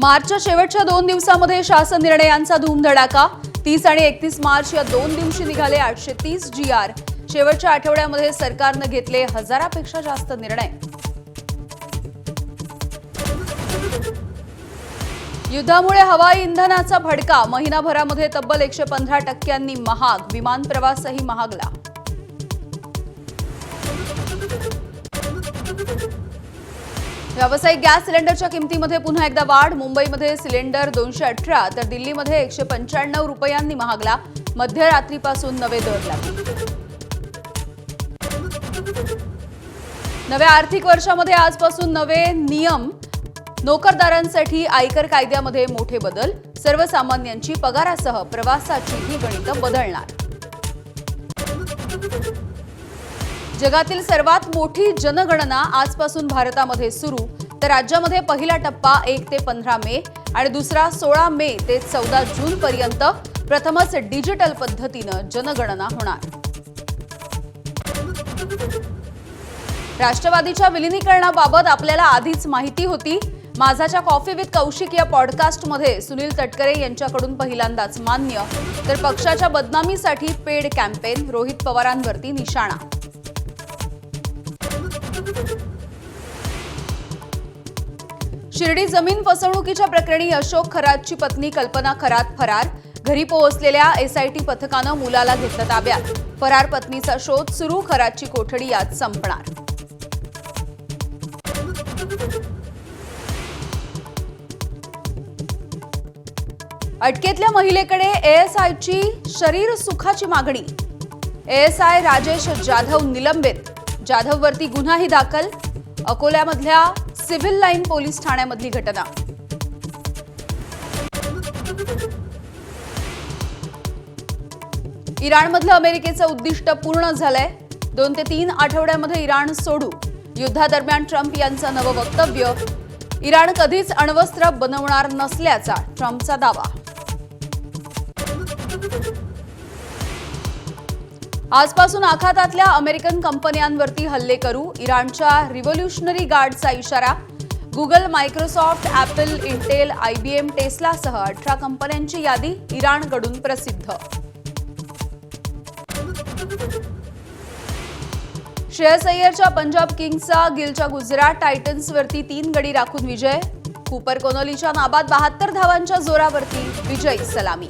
मार्चच्या शेवटच्या 2 दिवसांमध्ये शासन निर्णयांचा धूमधडाका। 30 आणि 31 मार्च या 2 दिवशी निघाले 830 GR। शेवटच्या आठवड्यामध्ये सरकारने घेतले हजारापेक्षा जास्त निर्णय। युद्धामुळे हवाई इंधनाचा भडका। महिनाभरामध्ये तब्बल 115% महाग। विमान प्रवासही महागला। व्यावसायिक गॅस सिलेंडरच्या किमतीमध्ये पुन्हा एकदा वाढ। मुंबईमध्ये सिलेंडर 218 तर दिल्लीमध्ये 195 रुपयांनी महागला। मध्यरात्रीपासून नवे दर लागले। नव्या आर्थिक वर्षामध्ये आजपासून नवे नियम। नोकरदारांसाठी आयकर कायद्यामध्ये मोठे बदल। सर्वसामान्यांची पगारासह प्रवासाचीही गणितं बदलणार। जगातील सर्वात मोठी जनगणना आजपासून भारतामध्ये सुरू। तर राज्यामध्ये पहिला टप्पा 1 ते 15 मे आणि दुसरा 16 मे ते 14 जून पर्यंत प्रथमच डिजिटल पद्धतीने जनगणना होणार। राष्ट्रवादीच्या विलीनीकरणाबाबत आपल्याला आधीच माहिती होती। माझाच्या कॉफी विथ कौशिक या पॉडकास्टमध्ये सुनील तटकरे यांच्याकडून पहिल्यांदाच मान्य। तर पक्षाच्या बदनामीसाठी पेड कॅम्पेन। रोहित पवारांवरती निशाणा। शिर्डी जमीन फसवणुकीच्या प्रकरणी अशोक खरातची पत्नी कल्पना खरात फरार। घरी पोहोचलेल्या SIT पथकानं मुलाला घेतलं ताब्यात। फरार पत्नीचा शोध सुरू। खरातची कोठडी यात संपणार। अटकेतल्या महिलेकडे ASIची शरीर सुखाची मागणी। ASI राजेश जाधव निलंबित। जाधववरती गुन्हाही दाखल। अकोल्यामधल्या सिव्हिल लाईन पोलीस ठाण्यामधली घटना। इराणमधलं अमेरिकेचं उद्दिष्ट पूर्ण झालंय। 2 ते 3 आठवड्यामध्ये इराण सोडू। युद्धादरम्यान ट्रम्प यांचं नवं वक्तव्य। इराण कधीच अण्वस्त्र बनवणार नसल्याचा ट्रम्पचा दावा। आजपासून आखातातल्या अमेरिकन कंपन्यांवरती हल्ले करू। इराणच्या रिव्होल्युशनरी गार्डचा इशारा। Google, Microsoft, Apple, Intel, IBM, टेस्लासह 18 कंपन्यांची यादी इराणकडून प्रसिद्ध। श्रेयस अय्यरच्या पंजाब किंग्सचा गिलच्या गुजरात टायटन्सवरती 3 गडी राखून विजय। कूपर कोनलीच्या नाबाद 72 धावांच्या जोरावरती विजयी सलामी।